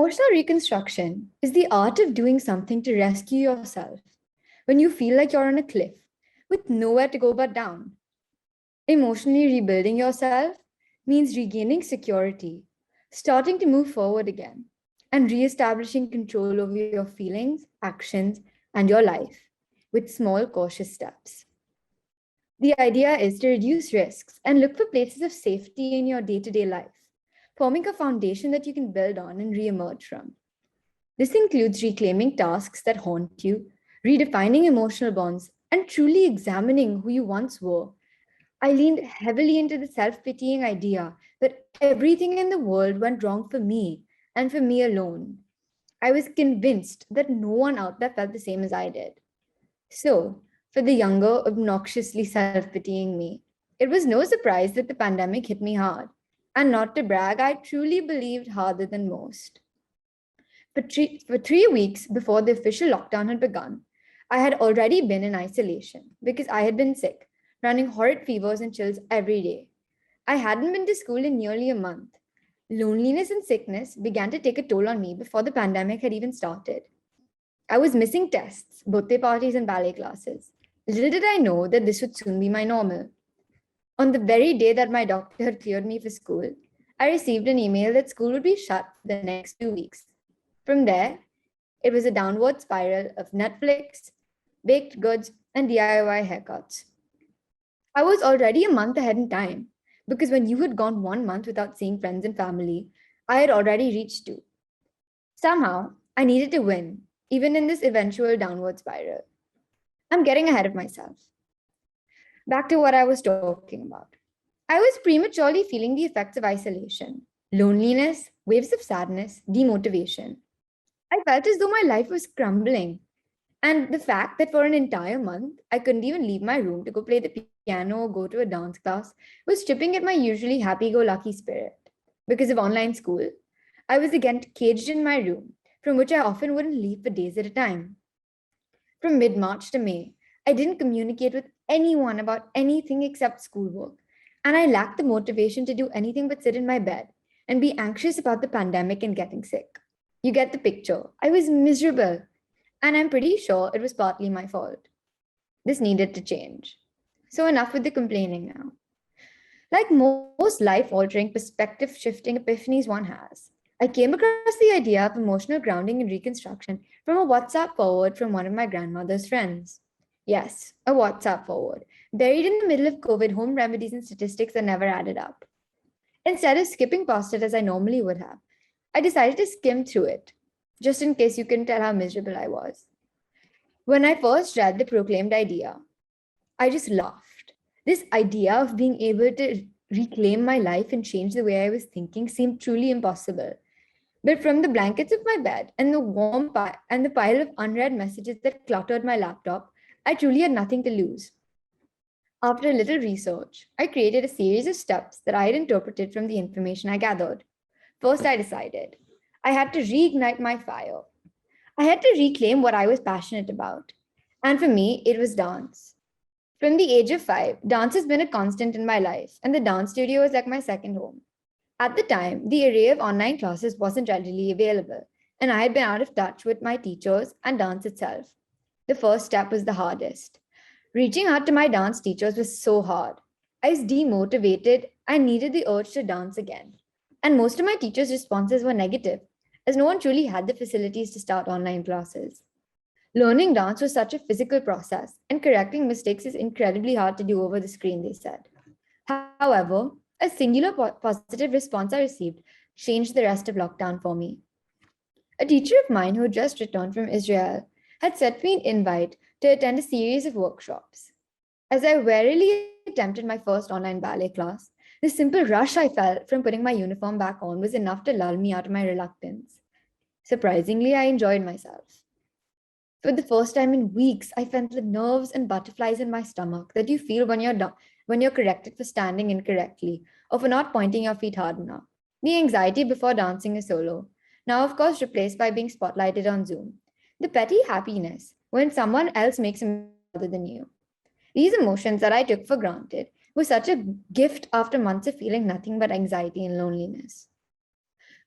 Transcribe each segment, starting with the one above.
Emotional reconstruction is the art of doing something to rescue yourself when you feel like you're on a cliff with nowhere to go but down. Emotionally rebuilding yourself means regaining security, starting to move forward again, and reestablishing control over your feelings, actions, and your life with small, cautious steps. The idea is to reduce risks and look for places of safety in your day to day life, forming a foundation that you can build on and re-emerge from. This includes reclaiming tasks that haunt you, redefining emotional bonds, and truly examining who you once were. I leaned heavily into the self pitying idea that everything in the world went wrong for me and for me alone. I was convinced that no one out there felt the same as I did. So, for the younger, obnoxiously self pitying me, it was no surprise that the pandemic hit me hard. And not to brag, I truly believed harder than most. For 3 weeks before the official lockdown had begun, I had already been in isolation because I had been sick, running horrid fevers and chills every day. I hadn't been to school in nearly a month. Loneliness and sickness began to take a toll on me before the pandemic had even started. I was missing tests, birthday parties, and ballet classes. Little did I know that this would soon be my normal. On the very day that my doctor had cleared me for school, I received an email that school would be shut for the next 2 weeks. From there, it was a downward spiral of Netflix, baked goods, and DIY haircuts. I was already a month ahead in time because when you had gone 1 month without seeing friends and family, I had already reached 2. Somehow, I needed to win, even in this eventual downward spiral. I'm getting ahead of myself. Back to what I was talking about. I was prematurely feeling the effects of isolation, loneliness, waves of sadness, demotivation. I felt as though my life was crumbling. And the fact that for an entire month, I couldn't even leave my room to go play the piano or go to a dance class was chipping at my usually happy go lucky spirit. Because of online school, I was again caged in my room, from which I often wouldn't leave for days at a time. From mid March to May, I didn't communicate with anyone about anything except schoolwork, and I lacked the motivation to do anything but sit in my bed and be anxious about the pandemic and getting sick. You get the picture. I was miserable, and I'm pretty sure it was partly my fault. This needed to change. So, enough with the complaining now. Like most life altering, perspective shifting epiphanies one has, I came across the idea of emotional grounding and reconstruction from a WhatsApp forward from one of my grandmother's friends. Yes, a WhatsApp forward, buried in the middle of COVID home remedies and statistics that never added up. Instead of skipping past it as I normally would have, I decided to skim through it, just in case you couldn't tell how miserable I was. When I first read the proclaimed idea, I just laughed. This idea of being able to reclaim my life and change the way I was thinking seemed truly impossible. But from the blankets of my bed and the and the pile of unread messages that cluttered my laptop, I truly had nothing to lose. After a little research, I created a series of steps that I had interpreted from the information I gathered. First, I decided I had to reignite my fire. I had to reclaim what I was passionate about. And for me, it was dance. From the age of 5, dance has been a constant in my life, and the dance studio is like my second home. At the time, the array of online classes wasn't readily available, and I had been out of touch with my teachers and dance itself. The first step was the hardest. Reaching out to my dance teachers was so hard. I was demotivated and needed the urge to dance again. And most of my teachers' responses were negative, as no one truly had the facilities to start online classes. Learning dance was such a physical process, and correcting mistakes is incredibly hard to do over the screen, they said. However, a singular positive response I received changed the rest of lockdown for me. A teacher of mine who had just returned from Israel had sent me an invite to attend a series of workshops. As I warily attempted my first online ballet class, the simple rush I felt from putting my uniform back on was enough to lull me out of my reluctance. Surprisingly, I enjoyed myself. For the first time in weeks, I felt the nerves and butterflies in my stomach that you feel when you're corrected for standing incorrectly or for not pointing your feet hard enough. The anxiety before dancing a solo, now of course replaced by being spotlighted on Zoom. The petty happiness when someone else makes a mistake other than you. These emotions that I took for granted were such a gift after months of feeling nothing but anxiety and loneliness.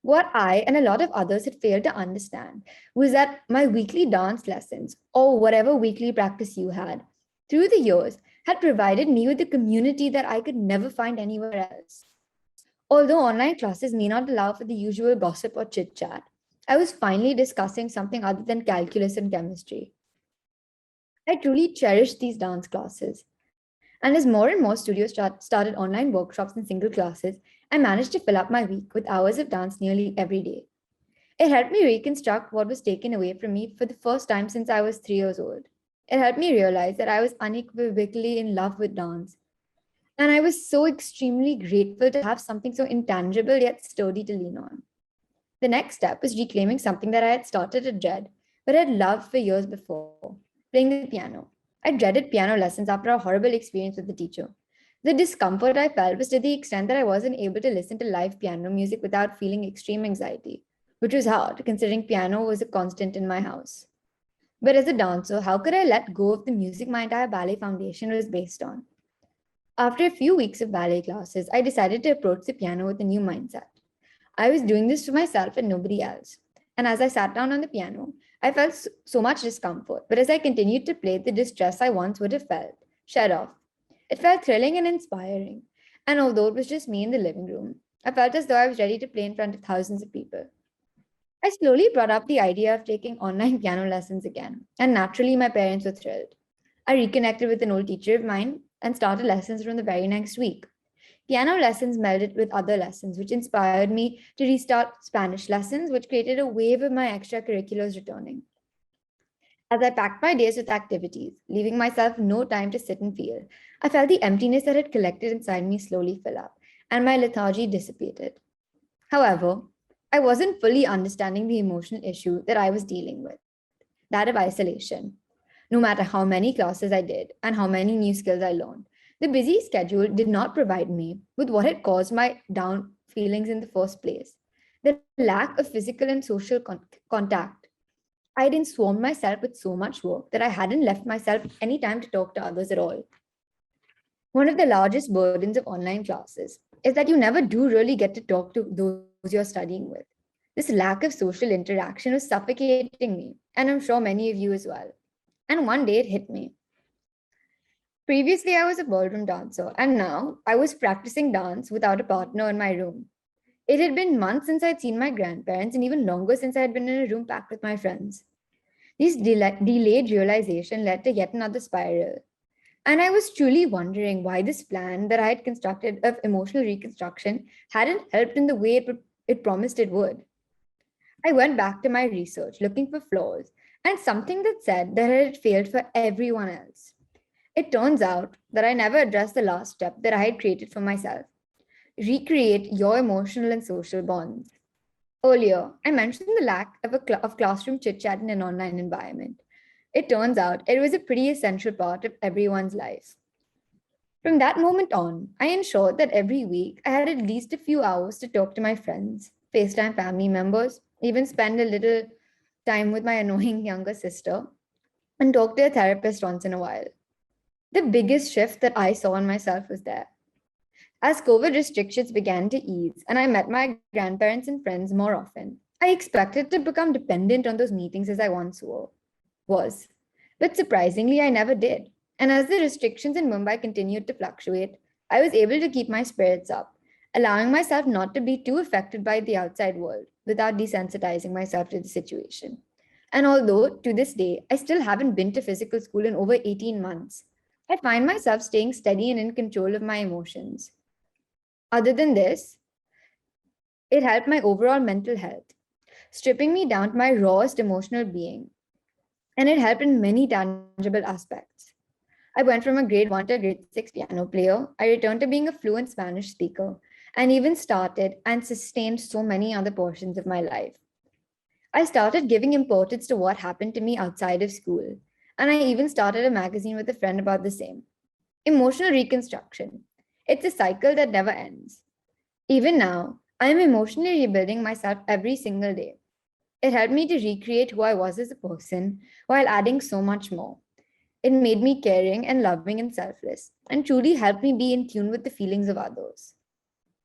What I and a lot of others had failed to understand was that my weekly dance lessons, or whatever weekly practice you had, through the years, had provided me with a community that I could never find anywhere else. Although online classes may not allow for the usual gossip or chit chat, I was finally discussing something other than calculus and chemistry. I truly cherished these dance classes. And as more and more studios started online workshops and single classes, I managed to fill up my week with hours of dance nearly every day. It helped me reconstruct what was taken away from me for the first time since I was 3 years old. It helped me realize that I was unequivocally in love with dance. And I was so extremely grateful to have something so intangible yet sturdy to lean on. The next step was reclaiming something that I had started to dread, but had loved for years before, playing the piano. I dreaded piano lessons after a horrible experience with the teacher. The discomfort I felt was to the extent that I wasn't able to listen to live piano music without feeling extreme anxiety, which was hard considering piano was a constant in my house. But as a dancer, how could I let go of the music my entire ballet foundation was based on? After a few weeks of ballet classes, I decided to approach the piano with a new mindset. I was doing this for myself and nobody else. And as I sat down on the piano, I felt so much discomfort. But as I continued to play, the distress I once would have felt shed off. It felt thrilling and inspiring. And although it was just me in the living room, I felt as though I was ready to play in front of thousands of people. I slowly brought up the idea of taking online piano lessons again, and naturally, my parents were thrilled. I reconnected with an old teacher of mine and started lessons from the very next week. Piano lessons melded with other lessons, which inspired me to restart Spanish lessons, which created a wave of my extracurriculars returning. As I packed my days with activities, leaving myself no time to sit and feel, I felt the emptiness that had collected inside me slowly fill up, and my lethargy dissipated. However, I wasn't fully understanding the emotional issue that I was dealing with, that of isolation. No matter how many classes I did and how many new skills I learned, the busy schedule did not provide me with what had caused my down feelings in the first place. The lack of physical and social contact. I didn't swarm myself with so much work that I hadn't left myself any time to talk to others at all. One of the largest burdens of online classes is that you never do really get to talk to those you're studying with. This lack of social interaction was suffocating me, and I'm sure many of you as well. And one day it hit me. Previously, I was a ballroom dancer, and now I was practicing dance without a partner in my room. It had been months since I'd seen my grandparents, and even longer since I had been in a room packed with my friends. This delayed realization led to yet another spiral. And I was truly wondering why this plan that I had constructed of emotional reconstruction hadn't helped in the way it promised it would. I went back to my research looking for flaws and something that said that it had failed for everyone else. It turns out that I never addressed the last step that I had created for myself: recreate your emotional and social bonds. Earlier, I mentioned the lack of classroom chit chat in an online environment. It turns out it was a pretty essential part of everyone's life. From that moment on, I ensured that every week I had at least a few hours to talk to my friends, FaceTime family members, even spend a little time with my annoying younger sister, and talk to a therapist once in a while. The biggest shift that I saw in myself was there. As COVID restrictions began to ease and I met my grandparents and friends more often, I expected to become dependent on those meetings as I once was. But surprisingly, I never did. And as the restrictions in Mumbai continued to fluctuate, I was able to keep my spirits up, allowing myself not to be too affected by the outside world without desensitizing myself to the situation. And although to this day, I still haven't been to physical school in over 18 months, I find myself staying steady and in control of my emotions. Other than this, it helped my overall mental health, stripping me down to my rawest emotional being. And it helped in many tangible aspects. I went from a grade 1 to a grade 6 piano player. I returned to being a fluent Spanish speaker, and even started and sustained so many other portions of my life. I started giving importance to what happened to me outside of school, and I even started a magazine with a friend about the same. Emotional reconstruction. It's a cycle that never ends. Even now, I am emotionally rebuilding myself every single day. It helped me to recreate who I was as a person while adding so much more. It made me caring and loving and selfless, and truly helped me be in tune with the feelings of others.